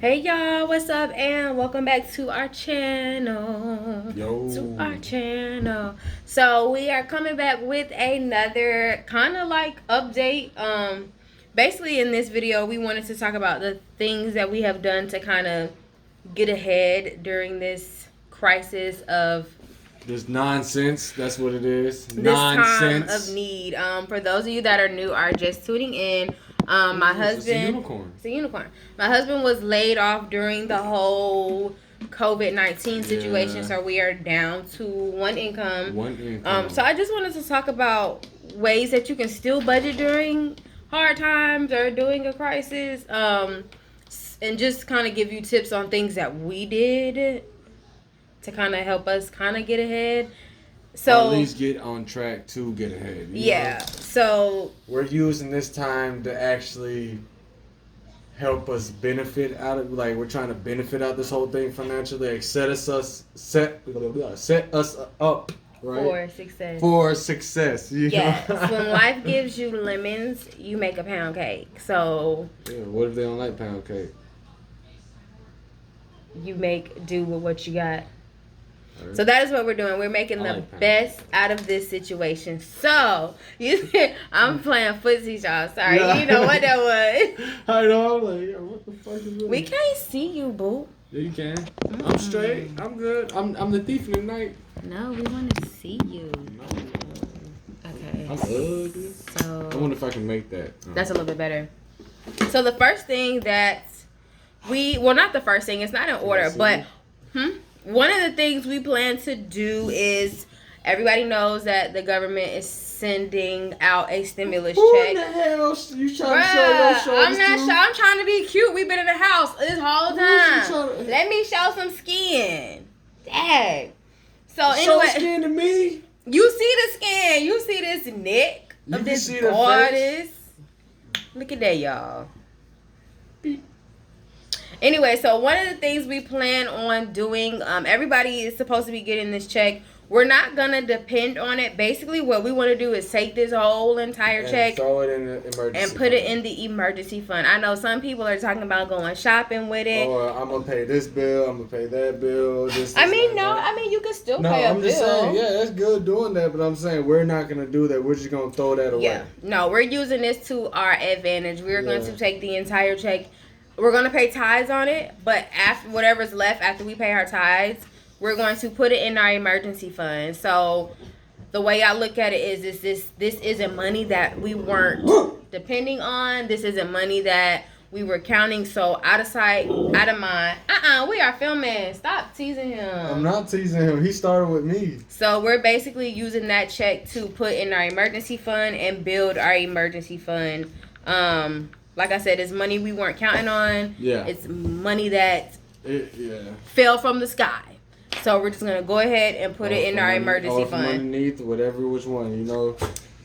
Hey y'all, what's up? And welcome back to our channel. Yo. To our channel. So we are coming back with another kind of like update. Basically in this video we wanted to talk about the things that we have done to kind of get ahead during this crisis of This nonsense. That's what it is. this Nonsense. time of need. For those of you that are new, are just tuning in, my husband. It's a unicorn. It's a unicorn. My husband was laid off during the whole COVID-19 situation, so we are down to one income. So I just wanted to talk about ways that you can still budget during hard times or during a crisis, and just kind of give you tips on things that we did to kind of help us kind of get ahead. So or at least get on track to get ahead. Yeah. Know? So we're using this time to actually help us benefit out of, like, we're trying to benefit out this whole thing financially. Like, set us up, right? For success. Yes. When life gives you lemons, you make a pound cake. So yeah, what if they don't like pound cake? You make do with what you got. Right. So that is what we're doing. We're making the best out of this situation. So I'm playing footsie, y'all. Sorry, yeah. You know what that was. I know. I'm like, what the fuck is this? We can't see you, boo. Yeah, you can. Mm-hmm. I'm straight. I'm good. I'm the thief in the night. No, we want to see you. No. Okay. I'm ugly. So I wonder if I can make that. That's a little bit better. So the first thing that not the first thing. It's not in order, but one of the things we plan to do is, everybody knows that the government is sending out a stimulus check. Who in the hell you trying to show your shoulders? I'm not sure. I'm trying to be cute. We've been in the house this whole time. Let me show some skin. Dang. So anyway, show skin to me. You see the skin. You see this neck of this goddess. Look at that, y'all. Beep. Anyway, so one of the things we plan on doing, everybody is supposed to be getting this check. We're not going to depend on it. Basically, what we want to do is take this whole entire check throw it in the emergency and put it in the emergency fund. I know some people are talking about going shopping with it. Or I'm going to pay this bill. I'm going to pay that bill. You can still pay a bill. I'm just saying, yeah, that's good doing that. But I'm saying we're not going to do that. We're just going to throw that away. Yeah. No, we're using this to our advantage. We're going to take the entire check. We're going to pay tithes on it, but after whatever's left after we pay our tithes, we're going to put it in our emergency fund. So the way I look at it is this isn't money that we weren't depending on. This isn't money that we were counting. So out of sight, out of mind. We are filming. Stop teasing him. I'm not teasing him. He started with me. So we're basically using that check to put in our emergency fund and build our emergency fund. Like I said, it's money we weren't counting on. Yeah. It's money that fell from the sky. So we're just going to go ahead and put it in our emergency fund. Underneath, whatever, which one, you know.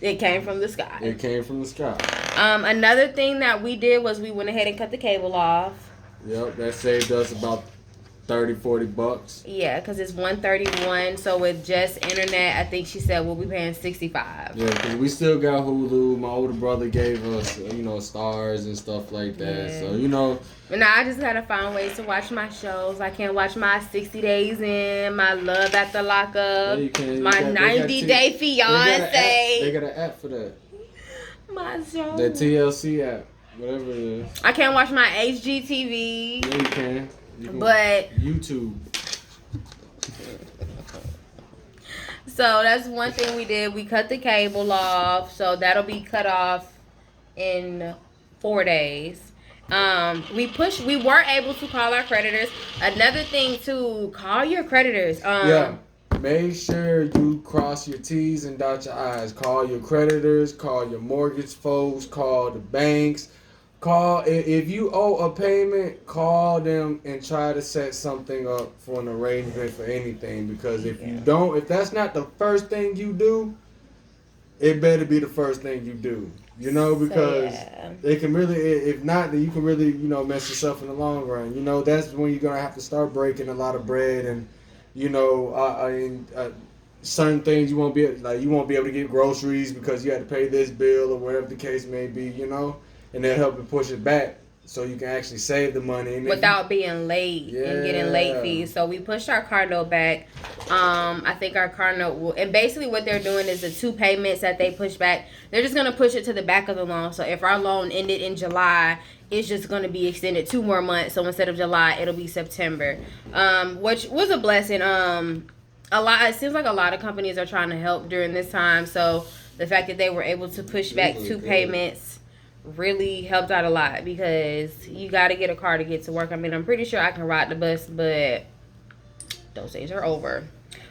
It came from the sky. It came from the sky. Another thing that we did was we went ahead and cut the cable off. Yep, that saved us about $30-$40. Yeah, because it's $131. So with just internet, I think she said we'll be paying $65. Yeah, because we still got Hulu. My older brother gave us, stars and stuff like that. Yeah. So, Now I just gotta find ways to watch my shows. I can't watch my 60 Days In, my Love After Lockup, my 90-Day Fiance. They got an app for that. My show. That TLC app, whatever it is. I can't watch my HGTV. Yeah, you can. But YouTube. So that's one thing we did. We cut the cable off, so that'll be cut off in 4 days. We were able to call our creditors. Another thing to call your creditors. Make sure you cross your T's and dot your I's. Call your creditors, call your mortgage folks, call the banks. If you owe a payment, call them and try to set something up for an arrangement for anything. Because if you don't, if that's not the first thing you do, it better be the first thing you do. Because it can really, if not, then you can really, mess yourself in the long run. That's when you're gonna have to start breaking a lot of bread, and certain things you won't be able to get groceries because you had to pay this bill or whatever the case may be. And they'll help you push it back. so you can actually save the money and without being late and getting late fees. So we pushed our car note back. I think our car note will, and basically what they're doing is the 2 payments that they push back, they're just going to push it to the back of the loan. So if our loan ended in July, it's just going to be extended 2 more months. So instead of July, it'll be September, which was a blessing. It seems like a lot of companies are trying to help during this time. So the fact that they were able to push back 2 payments really helped out a lot, because you got to get a car to get to work. I mean, I'm pretty sure I can ride the bus, but those days are over.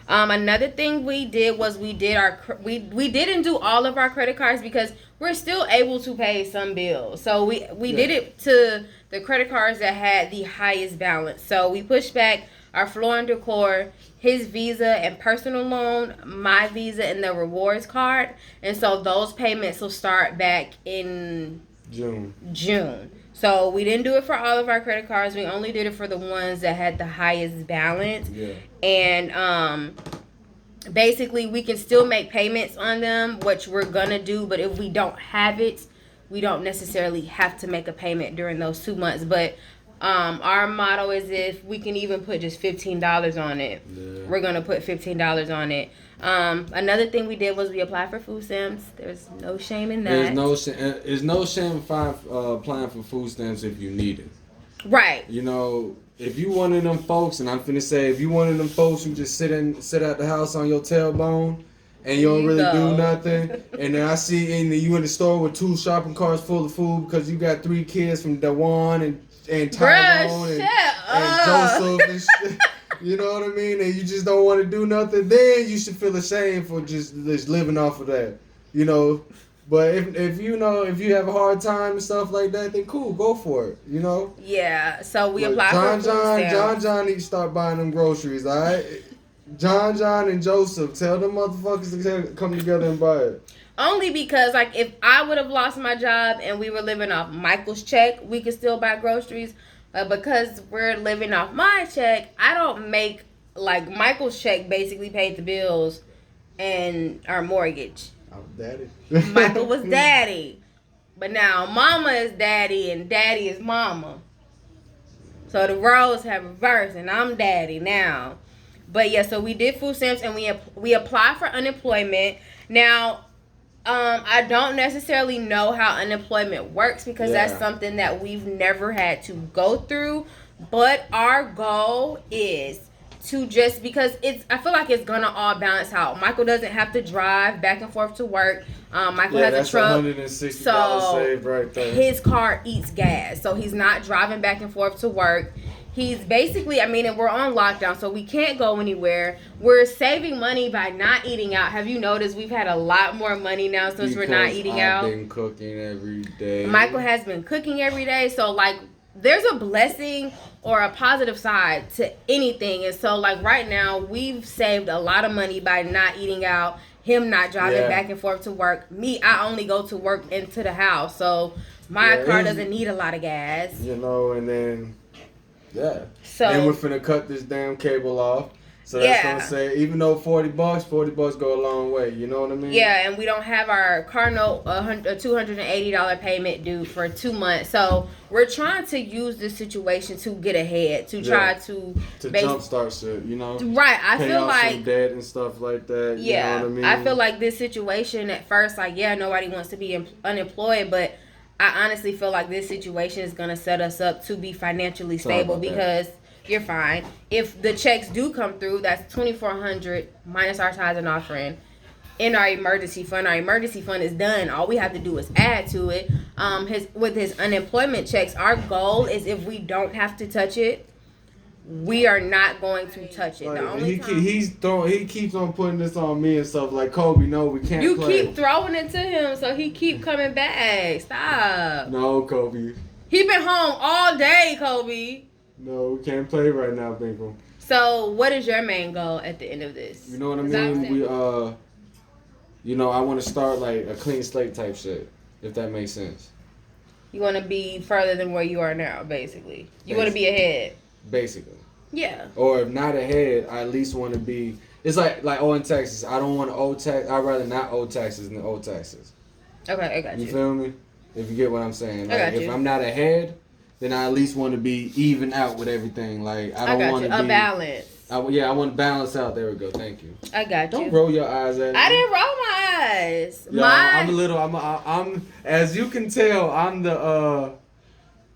Another thing we did was we didn't do all of our credit cards, because we're still able to pay some bills. So we did it to the credit cards that had the highest balance. So we pushed back our Floor and Decor, his Visa and personal loan, my Visa, and the rewards card. And so those payments will start back in June. So we didn't do it for all of our credit cards. We only did it for the ones that had the highest balance. Yeah. And basically we can still make payments on them, which we're gonna do. But if we don't have it, we don't necessarily have to make a payment during those 2 months. But our motto is, if we can even put just $15 on it, we're gonna put $15 on it. Another thing we did was we applied for food stamps. There's no shame in that. There's no shame applying for food stamps if you need it. Right. You know, if you one of them folks, and I'm finna say, if you one of them folks who just sit at the house on your tailbone and you don't really do nothing, and then I see you in the store with 2 shopping carts full of food because you got 3 kids from Dewan and Tyrone and Joseph and shit. You know what I mean? And you just don't want to do nothing, then you should feel ashamed for just living off of that. You know? But if you have a hard time and stuff like that, then cool, go for it. You know? Yeah. So we applied for food stamps. John need to start buying them groceries, all right? John and Joseph, tell them motherfuckers to come together and buy it. Only because, like, if I would have lost my job and we were living off Michael's check, we could still buy groceries. Because we're living off my check, I don't make, like, Michael's check basically paid the bills and our mortgage. I was daddy. Michael was daddy. But now mama is daddy and daddy is mama. So the roles have reversed and I'm daddy now. But yeah, so we did food stamps and we applied for unemployment. Now, I don't necessarily know how unemployment works, because that's something that we've never had to go through. But our goal is to just, because I feel like it's gonna all balance out. Michael doesn't have to drive back and forth to work. Michael has a truck, $160 saved right there. His car eats gas, so he's not driving back and forth to work. He's basically, and we're on lockdown, so we can't go anywhere. We're saving money by not eating out. Have you noticed we've had a lot more money now since we're not eating out? I've been cooking every day. Michael has been cooking every day, so, like, there's a blessing or a positive side to anything. And so, like, right now, we've saved a lot of money by not eating out, him not driving back and forth to work. Me, I only go to work into the house, so my car doesn't need a lot of gas. You know, and then... Yeah. So, and we're finna cut this damn cable off. So that's gonna say, even though $40 go a long way. You know what I mean? Yeah, and we don't have our car note, a $280 payment due for 2 months. So we're trying to use this situation to get ahead, to try to jumpstart shit. You know? Right. I feel like some debt and stuff like that. Yeah. You know what I mean? I feel like this situation at first, like, nobody wants to be unemployed, but I honestly feel like this situation is going to set us up to be financially stable, because you're fine. If the checks do come through, that's $2,400 minus our tithes and offering in our emergency fund. Our emergency fund is done. All we have to do is add to it. With his unemployment checks, our goal is, if we don't have to touch it, we are not going to touch it. Like, the only he keeps on putting this on me and stuff like, Kobe, no, we can't You play. keep throwing it to him, so he keep coming back. Stop. No, Kobe. He been home all day, Kobe. No, we can't play right now, Bingle. So, what is your main goal at the end of this? You know what I mean? We, I want to start like a clean slate type shit, if that makes sense. You want to be further than where you are now, basically. You want to be ahead. Basically. Yeah. Or if not ahead, I at least want to be. It's like owing taxes. I don't want to owe tax. I'd rather not owe taxes than owe taxes. Okay, I got you. You feel me? If you get what I'm saying. Like, I got if you. I'm not ahead, then I at least want to be even out with everything. Like I don't want to a be balance. I want to balance out. There we go. Thank you. I got you. Don't roll your eyes at me. I didn't roll my eyes. Yo, I'm a little. I'm as you can tell. I'm the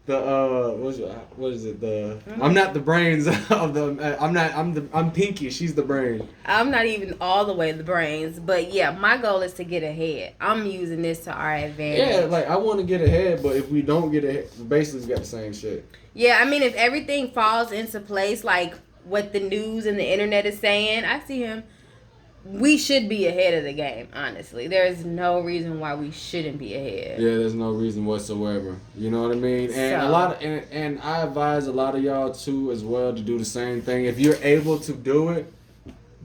what is it? I'm not the brains of the. I'm Pinky. She's the brain. I'm not even all the way the brains, but yeah, my goal is to get ahead. I'm using this to our advantage. Yeah, like I want to get ahead, but if we don't get ahead, basically we got the same shit. Yeah, I mean, if everything falls into place, like what the news and the internet is saying, I see him. We should be ahead of the game, honestly. There's no reason why we shouldn't be ahead. Yeah, there's no reason whatsoever. You know what I mean? And and I advise a lot of y'all too as well to do the same thing. If you're able to do it,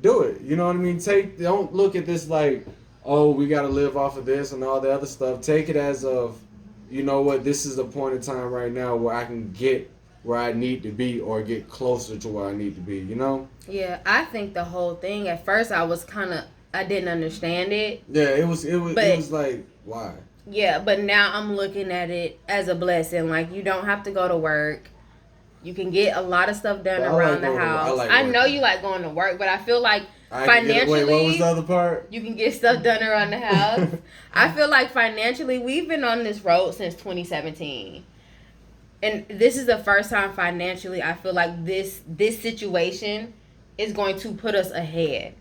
do it. You know what I mean? Don't look at this like, oh, we gotta live off of this and all the other stuff. Take it as of, you know what, this is the point in time right now where I can get where I need to be or get closer to where I need to be, you know? Yeah, I think the whole thing, at first I didn't understand it. Yeah, it was like, why? Yeah, but now I'm looking at it as a blessing. Like, you don't have to go to work. You can get a lot of stuff done around the house. I know you like going to work, but I feel like financially... Wait, what was the other part? You can get stuff done around the house. I feel like financially, we've been on this road since 2017. And this is the first time financially I feel like this situation is going to put us ahead.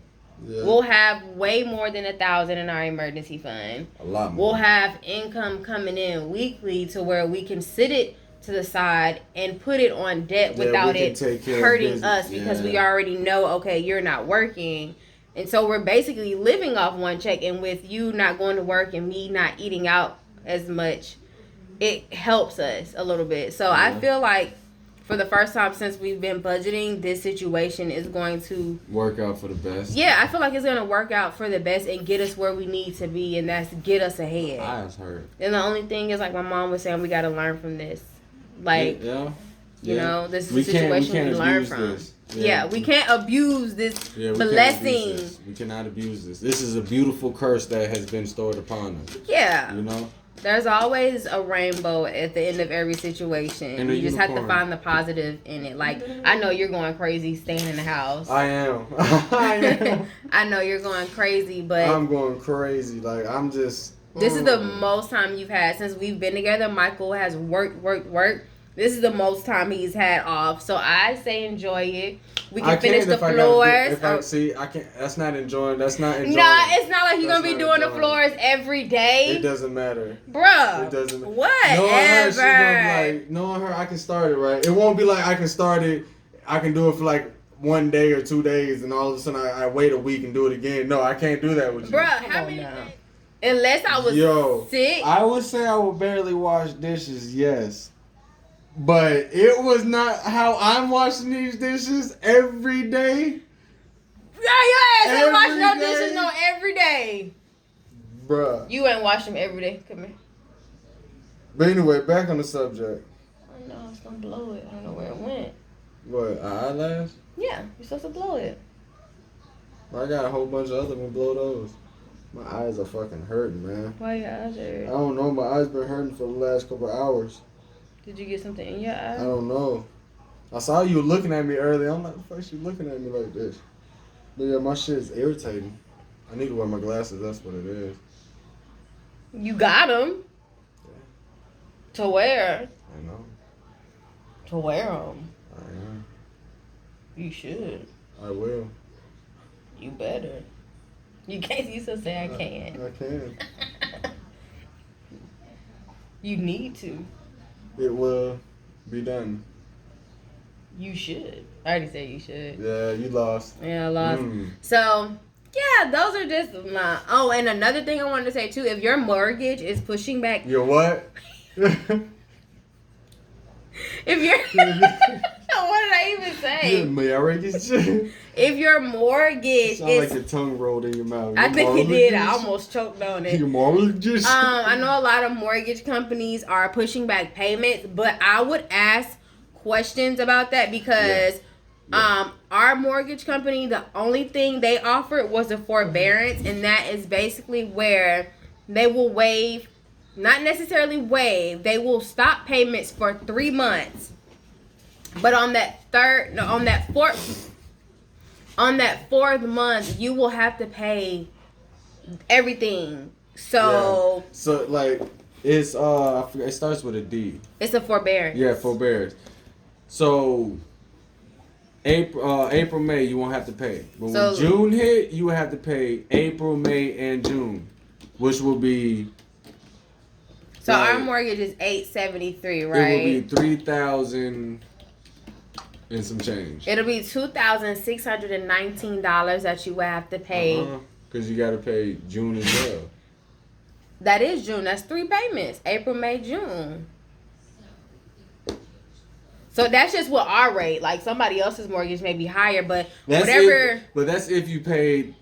Yeah. We'll have way more than $1,000 in our emergency fund. A lot more. We'll have income coming in weekly to where we can sit it to the side and put it on debt without it hurting us because we already know, okay, you're not working. And so we're basically living off one check. And with you not going to work and me not eating out as much, it helps us a little bit. So I feel like for the first time since we've been budgeting, this situation is going to work out for the best. Yeah, I feel like it's going to work out for the best and get us where we need to be, and that's get us ahead. Eyes hurt. And the only thing is, like my mom was saying, we got to learn from this. Like, you know, this is a situation we learn from. Yeah, we can't abuse this blessing. We cannot abuse this. This is a beautiful curse that has been stored upon us. Yeah. You know? There's always a rainbow at the end of every situation. And you just have to find the positive in it. Like, I know you're going crazy staying in the house. I am. I know you're going crazy, but... I'm going crazy. Like, I'm just... This is the most time you've had. Since we've been together, Michael has worked. This is the most time he's had off. So I say enjoy it. We can finish the floors. I can't. That's not enjoying. That's not enjoying. Nah, it's not like you're going to be doing the floors every day. It doesn't matter. Bruh. It doesn't matter. Whatever. Knowing her, I can start it, right? It won't be like I can start it. I can do it for like 1 day or 2 days, and all of a sudden I wait a week and do it again. No, I can't do that with you. Bruh, how many days? Unless I was sick. I would say I would barely wash dishes, yes. But it was not how I'm washing these dishes every day. Yeah, your ass ain't washing no dishes every day. Bruh. You ain't wash them every day. Come here. But anyway, back on the subject. I know, I was going to blow it. I don't know where it went. What, eyelash? Yeah, you're supposed to blow it. I got a whole bunch of other ones. Blow those. My eyes are fucking hurting, man. Why your eyes hurt? I don't know. My eyes been hurting for the last couple of hours. Did you get something in your eye? I don't know. I saw you looking at me earlier. I'm like, the fuck you looking at me like this? But yeah, my shit is irritating. I need to wear my glasses. That's what it is. You got them. Yeah. To wear. I know. To wear them. I am. You should. I will. You better. You can't. You still say I can't. I can. You need to. It will be done. You should. I already said you should. Yeah, you lost. Yeah, I lost. So, yeah, those are just my... Oh, and another thing I wanted to say, too. If your mortgage is pushing back... Your what? If you're... What did I even say? Mortgage. If your mortgage sound like your tongue rolled in your mouth. I think it did. I almost choked on it. Your mortgage. I know a lot of mortgage companies are pushing back payments, but I would ask questions about that because our mortgage company, the only thing they offered was a forbearance, and that is basically where they will waive not necessarily waive. They will stop payments for 3 months. But on that fourth month, you will have to pay everything. So like it's I forget, it starts with a D. It's a forbearance. Yeah, forbearance. So April, May, you won't have to pay. But when June hit, you will have to pay April, May, and June, which will be. So our mortgage is $873, right? It will be $3,000 and some change. It'll be $2,619 that you will have to pay. Because you got to pay June as well. That is June. That's 3 payments: April, May, June. So that's just what our rate. Like somebody else's mortgage may be higher, but whatever. But that's if you paid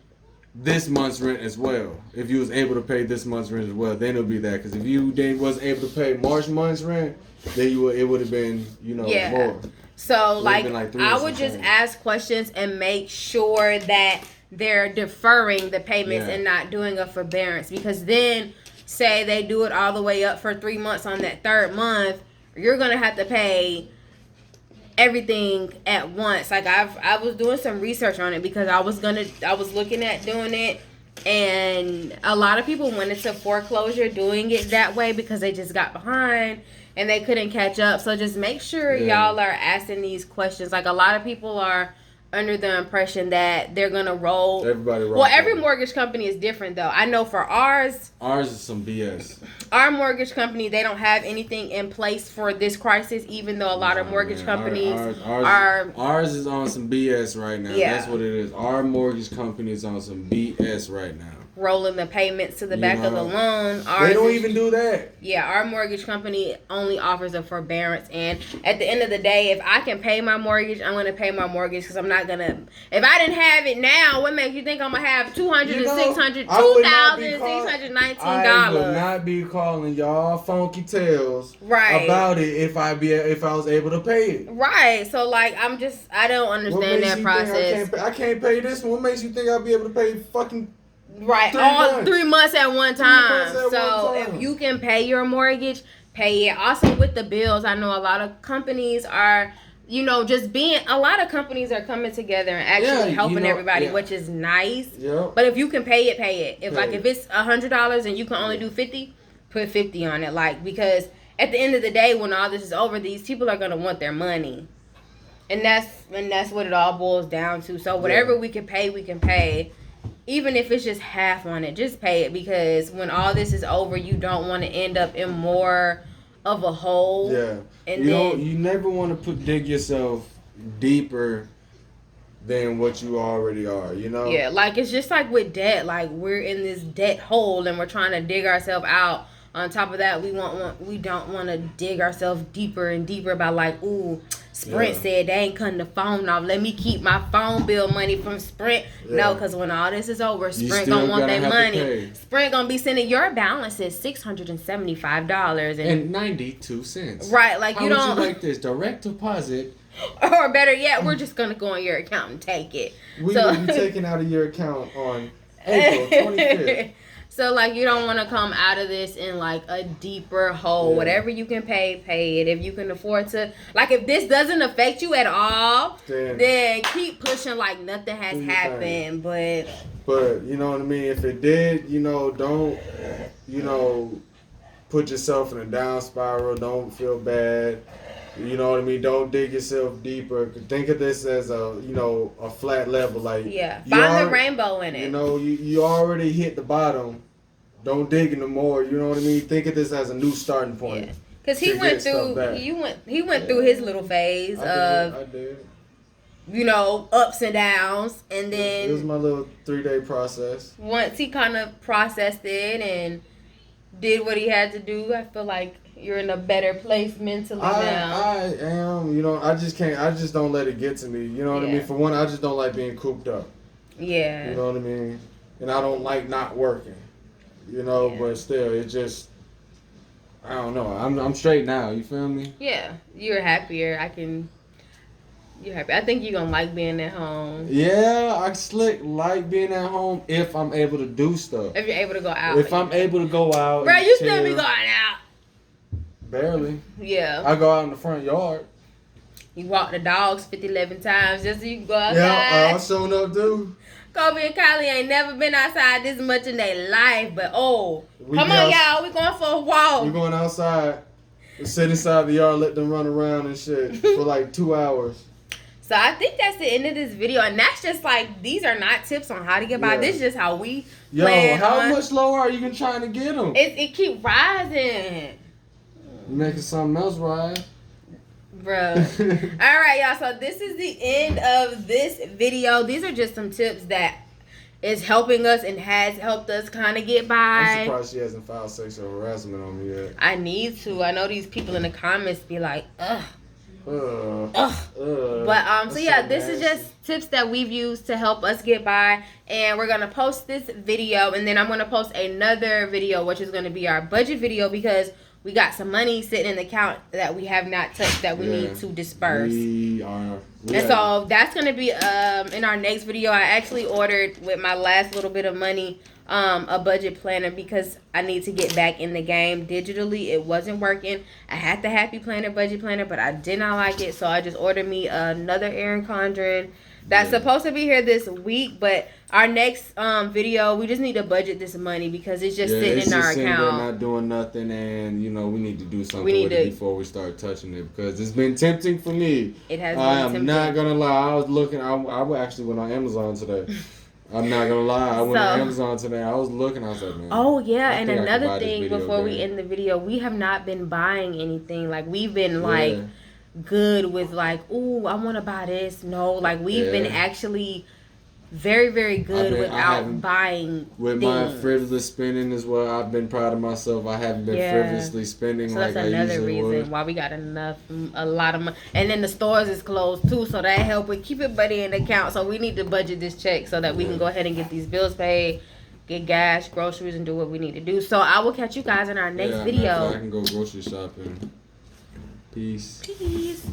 this month's rent as well. If you was able to pay this month's rent as well, then it'll be that. Because if you was able to pay March month's rent, then it would have been more. So like I would just ask questions and make sure that they're deferring the payments and not doing a forbearance. Because then, say they do it all the way up for 3 months, on that 3rd month, you're gonna have to pay everything at once. Like I was doing some research on it because I was looking at doing it, and a lot of people went into foreclosure doing it that way because they just got behind and they couldn't catch up. So just make sure y'all are asking these questions. Like a lot of people are under the impression that they're gonna roll. Every mortgage company is different though. I know for ours is some BS. Our mortgage company, they don't have anything in place for this crisis, even though a lot of mortgage companies are. Ours is on some BS right now. Yeah. That's what it is. Our mortgage company is on some BS right now. Rolling the payments to the back of the loan. They don't even do that. Yeah, our mortgage company only offers a forbearance. And at the end of the day, if I can pay my mortgage, I'm going to pay my mortgage, because I'm not going to. If I didn't have it now, what makes you think I'm going to have $2,619? I would not be calling y'all funky tales about it if I was able to pay it. Right. So, like, I don't understand that process. I can't pay this one. What makes you think I'll be able to pay fucking... Right, all 3 months at one time. So if you can pay your mortgage, pay it. Also with the bills, I know a lot of companies are, a lot of companies are coming together and actually helping everybody, which is nice. Yeah. But if you can pay it, pay it. If it's $100 and you can only do 50, put 50 on it. Like, because at the end of the day, when all this is over, these people are gonna want their money, and that's what it all boils down to. So whatever we can pay, we can pay. Even if it's just half on it, just pay it, because when all this is over, you don't want to end up in more of a hole. Yeah. And you never want to dig yourself deeper than what you already are, Yeah, like it's just like with debt. Like we're in this debt hole and we're trying to dig ourselves out. On top of that, we don't want to dig ourselves deeper and deeper by like, ooh, Sprint said they ain't cutting the phone off. Let me keep my phone bill money from Sprint. Yeah. No, because when all this is over, Sprint gonna want their money. Sprint gonna be sending your balance is $675.92. Right, like you don't. How would you like this? Direct deposit. Or better yet, we're just gonna go on your account and take it. We will be taking out of your account on April 25th. So, like, you don't want to come out of this in, like, a deeper hole. Yeah. Whatever you can pay, pay it. If you can afford to. Like, if this doesn't affect you at all, then keep pushing like nothing has happened. But, you know what I mean? If it did, don't, put yourself in a down spiral. Don't feel bad. You know what I mean? Don't dig yourself deeper. Think of this as a flat level. Like, find the rainbow in it. You already hit the bottom. Don't dig no more. You know what I mean? Think of this as a new starting point. Yeah. Because he went through his little phase of ups and downs, and then it was my little 3-day process. Once he kind of processed it and did what he had to do, I feel like you're in a better place mentally now. I am. I just don't let it get to me. You know what I mean? For one, I just don't like being cooped up. Yeah. You know what I mean? And I don't like not working. But still, it just, I don't know. I'm straight now. You feel me? Yeah. You're happier. You happy? I think you're gonna like being at home. Yeah, I slick like being at home if I'm able to do stuff. If you're able to go out. If I'm able to go out. Bro, you chill, still be going out. Barely. Yeah. I go out in the front yard. You walk the dogs 11 times just so you can go outside. Yeah, I'm showing up too. Kobe and Kylie ain't never been outside this much in their life, but We come be on, outs- y'all. We going for a walk. We going outside. We sit inside the yard, let them run around and shit for like 2 hours. So I think that's the end of this video, and that's just like, these are not tips on how to get by. Yeah. This is just how we Yo, plan how on. much lower are you even trying to get them? It keep rising, You making something else right? bro. All right, y'all. So this is the end of this video. These are just some tips that is helping us and has helped us kind of get I'm by. surprised she hasn't filed sexual harassment on me yet. I need to. I know these people in the comments be like, ugh. But so yeah, this is just tips that we've used to help us get by, and we're gonna post this video, and then I'm gonna post another video, which is gonna be our budget video, because we got some money sitting in the account that we have not touched that we need to disperse. So that's gonna be in our next video. I actually ordered with my last little bit of money a budget planner because I need to get back in the game digitally. It wasn't working. I had the Happy Planner budget planner, but I did not like it, so I just ordered me another Erin Condren that's supposed to be here this week. But our next video, we just need to budget this money because it's just sitting in our sitting account, there not doing nothing, and you know we need to do something We need with it to- before we start touching it because it's been tempting for me. It has been I am tempting. not gonna lie. I was looking. I actually went on Amazon today. I'm not gonna lie. I went on Amazon today. I was looking. I was like, man. Oh yeah, I and think I could another buy this thing video before we game. end the video, we have not been buying anything. Like we've been like good with like, ooh, I want to buy this. No, like we've been actually very, very good I without haven't- buying With things. my frivolous spending as well, I've been proud of myself. I haven't been frivolously spending So like that's I another usually reason would. why we got a lot of money. And then the stores is closed too, so that help with keeping money in the account. So we need to budget this check so that we can go ahead and get these bills paid, get gas, groceries, and do what we need to do. So I will catch you guys in our next video. I can go grocery shopping. Peace. Peace.